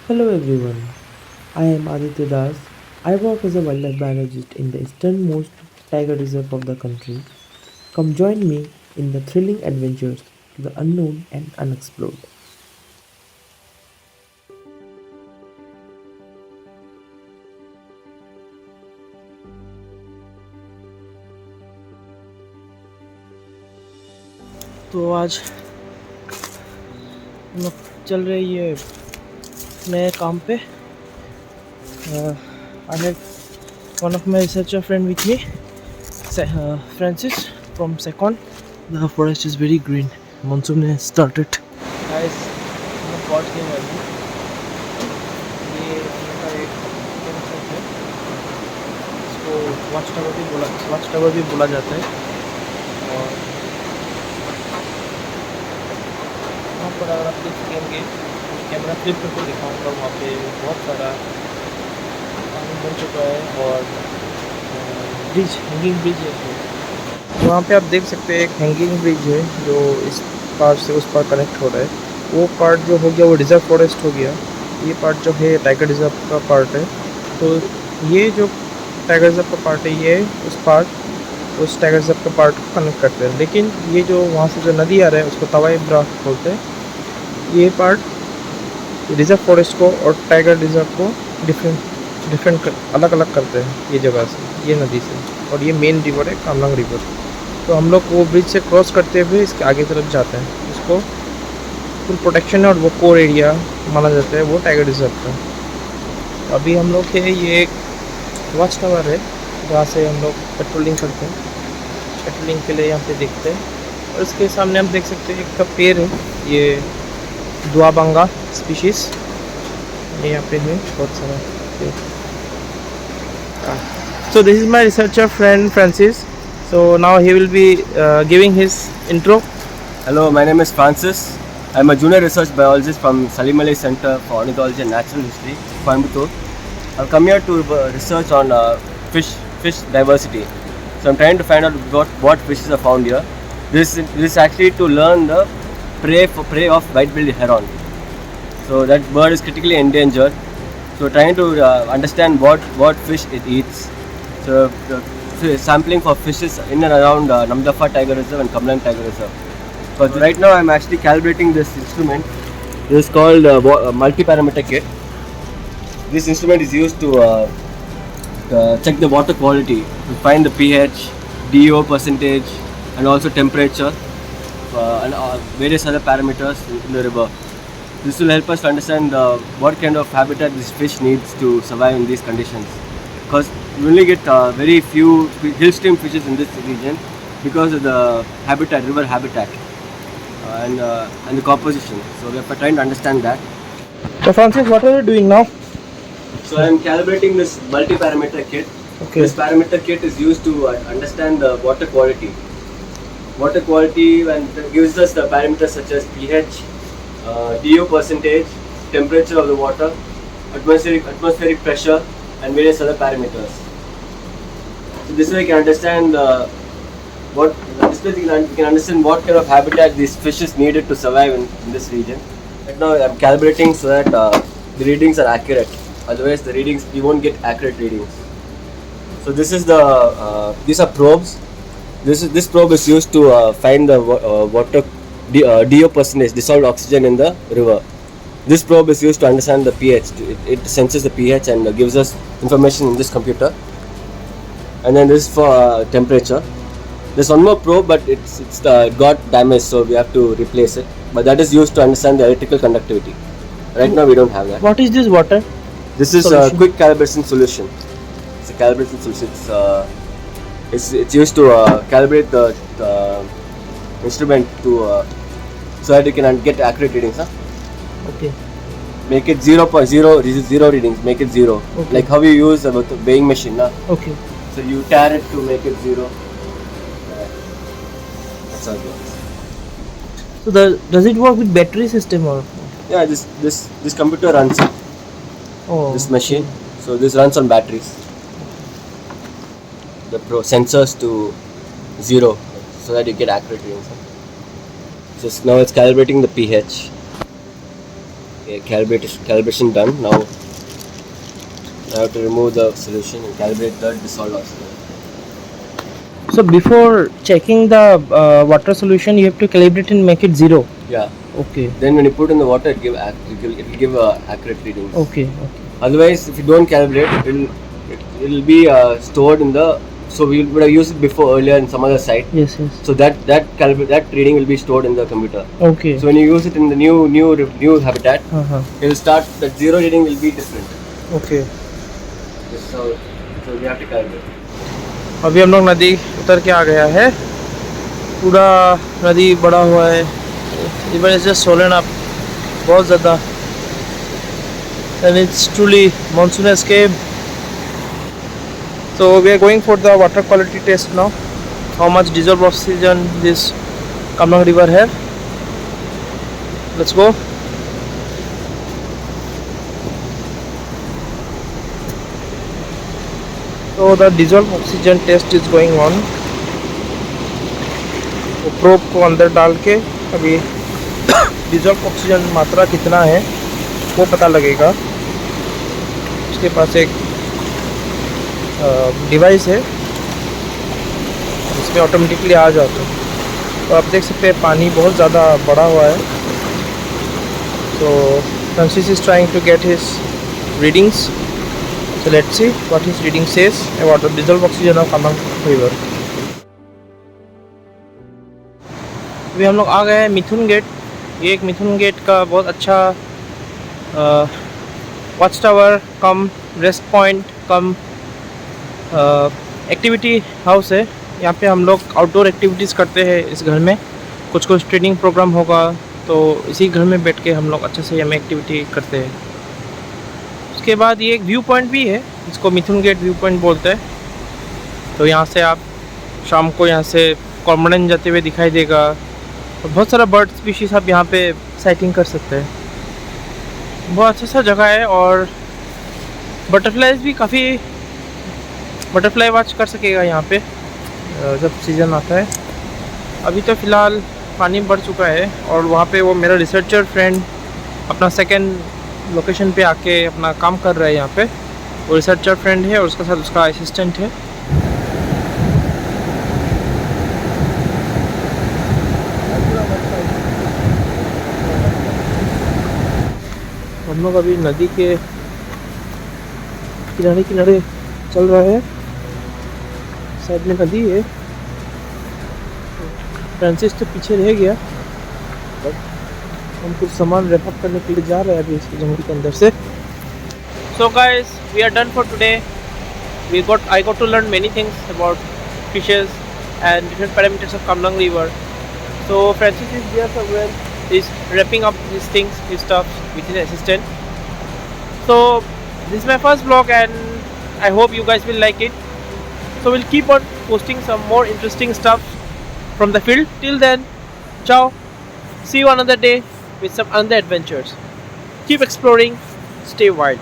Hello everyone, I am Aditya Das. I work as a wildlife biologist in the easternmost tiger reserve of the country. Come join me in the thrilling adventures to the unknown and unexplored. तो आज हम लोग चल रहे ये नए काम पे। I have one of my researcher friend with me, Francis from सेकॉन। The forest is very green. Monsoon ने स्टार्टेड। गाइस, हम लोग पहुंच गए हैं अभी। ये इनका एक कैंपस है, इसको वॉच टावर भी बोला जाता है। और वहाँ पर अगर आप देख सकेंगे, कैमरा फ्लिप करके दिखाऊंगा, वहाँ पे बहुत सारा पानी बन चुका है। और ब्रिज, हैंगिंग ब्रिज है। तो वहाँ पे आप देख सकते हैं एक हैंगिंग ब्रिज है जो इस पार से उस पार कनेक्ट हो रहा है। वो पार्ट जो हो गया वो रिजर्व फॉरेस्ट हो गया। ये पार्ट जो है टाइगर रिजर्व का पार्ट है। तो ये जो टाइगर रिजर्व का पार्ट है, ये उस टाइगर रिजर्व का पार्ट को कनेक्ट करते हैं। लेकिन ये जो वहाँ से जो नदी आ रहा है उसको तवाई ब्राह बोलते हैं। ये पार्ट रिजर्व फॉरेस्ट को और टाइगर रिजर्व को डिफरेंट अलग अलग करते हैं ये जगह से, ये नदी से। और ये मेन रिवर है, कामलांग रिवर। तो हम लोग वो ब्रिज से क्रॉस करते हुए इसके आगे तरफ जाते हैं। इसको फुल प्रोटेक्शन है और वो कोर एरिया माना जाता है, वो टाइगर रिजर्व का। तो अभी हम लोग के ये एक वॉच टावर है जहाँ से हम लोग पेट्रोलिंग करते हैं। पेट्रोलिंग के लिए यहाँ पे देखते हैं। और इसके सामने हम देख सकते हैं एक का पेड़ है, ये दुआबंगा स्पीशीज़, ये यहाँ पे है बहुत सारा पेड़। So this is my researcher friend Francis. So now he will be giving his intro. Hello, my name is Francis. I'm a junior research biologist from Salim Ali Center for Ornithology and Natural History, Coimbatore. I've come here to research on fish diversity. So I'm trying to find out what fishes are found here. This is actually to learn the prey of white-billed heron. So that bird is critically endangered. So trying to understand what fish it eats. So sampling for fishes in and around Namdapha Tiger Reserve and Kamlang Tiger Reserve. But right now I'm actually calibrating this instrument. This is called multi-parameter kit. This instrument is used to check the water quality, to find the pH, DO percentage, and also temperature, and various other parameters in the river. This will help us to understand what kind of habitat this fish needs to survive in these conditions. Because we only get very few hill stream fishes in this region because of the habitat, river habitat, and the composition. So we are trying to understand that. So Francis, what are you doing now? So I am calibrating this multi-parameter kit. Okay. This parameter kit is used to understand the water quality. Water quality and gives us the parameters such as pH, DO percentage, temperature of the water, atmospheric pressure, and various other parameters. So this way we can understand we can understand what kind of habitat these fishes needed to survive in this region. Right now I'm calibrating so that the readings are accurate. Otherwise, we won't get accurate readings. So this is these are probes. This probe is used to find the water DO percentage, dissolved oxygen in the river. This probe is used to understand the pH. It senses the pH and gives us information in this computer. And then this is for temperature. There's one more probe, but it got damaged, so we have to replace it. But that is used to understand the electrical conductivity. Right now we don't have that. What is this water? This is a Solution. quick calibration solution. It's a calibration solution. It's used to calibrate the instrument to so that you can get accurate readings. Huh? Okay. Make it 0.0 readings. Make it 0. Okay. Like how you use a weighing machine. Nah? Okay. So you tare it to make it 0. That's how it works. So does it work with battery system or? Yeah, this computer runs it. Oh. This machine. So this runs on batteries. The sensors to 0 so that you get accurate readings. So now it's calibrating the pH. calibration done. Now I have to remove the solution and calibrate the dissolved oxygen. So before checking the water solution, you have to calibrate and make it 0. Yeah. Okay. Then when you put in the water, it will give accurate readings. Okay. Okay. Otherwise, if you don't calibrate, it will be stored in the. So we would have used it before earlier in some other site. Yes. Yes. So that reading will be stored in the computer. Okay. So when you use it in the new habitat, it will start. The 0 reading will be different. Okay. So we have to calibrate. अभी हम लोग नदी उतर के आ गया है, पूरा नदी बड़ा हुआ है, even it's just Solan up बहुत ज़्यादा, and it's truly monsoon escape. So we are going for the water quality test now. How much dissolved oxygen this Kamlang river have? Let's go. So the dissolved oxygen test is going on. तो probe को अंदर डाल के अभी dissolve oxygen मात्रा कितना है वो पता लगेगा. उसके पास एक डिवाइस है इसमें ऑटोमेटिकली आ जाता है. तो आप देख सकते हैं पानी बहुत ज़्यादा बड़ा हुआ है. तो Francis is trying to get his readings. So let's see what his reading says about the dissolved oxygen of Kamlang river. अभी हम लोग आ गए हैं मिथुन गेट. ये एक मिथुन गेट का बहुत अच्छा वॉच टावर कम रेस्ट पॉइंट कम एक्टिविटी हाउस है. यहाँ पे हम लोग आउटडोर एक्टिविटीज़ करते हैं. इस घर में कुछ ट्रेनिंग प्रोग्राम होगा तो इसी घर में बैठ के हम लोग अच्छे से हमें एक्टिविटी करते हैं. उसके बाद ये एक व्यू पॉइंट भी है, इसको मिथुन गेट व्यू पॉइंट बोलते हैं. तो यहाँ से आप शाम को यहाँ से कॉर्मोरेंट जाते हुए दिखाई देगा. और बहुत सारा बर्ड स्पीशीज़ आप यहाँ पे साइटिंग कर सकते हैं. बहुत अच्छा सा जगह है और बटरफ्लाइज भी काफ़ी बटरफ्लाई वॉच कर सकेगा यहाँ पे जब सीज़न आता है. अभी तो फ़िलहाल पानी बढ़ चुका है और वहाँ पे वो मेरा रिसर्चर फ्रेंड अपना सेकेंड लोकेशन पे आके अपना काम कर रहा है. यहाँ पे वो रिसर्चर फ्रेंड है और उसके साथ उसका असिस्टेंट है. हम लोग अभी नदी के किनारे किनारे चल रहे हैं. साइड में नदी है. फ्रांसिस तो पीछे रह गया, हम कुछ सामान रैप अप करने के लिए जा रहे हैं अभी इसके जंगल के अंदर से. So guys, we are done for today. I got to learn many things about fishes and different parameters of Kamlang river. So Francis is there somewhere. He's wrapping up these things, his stuff with his assistant. So this is my first vlog and I hope you guys will like it. So we'll keep on posting some more interesting stuff from the field. Till then, ciao. See you another day with some other adventures. Keep exploring, stay wild.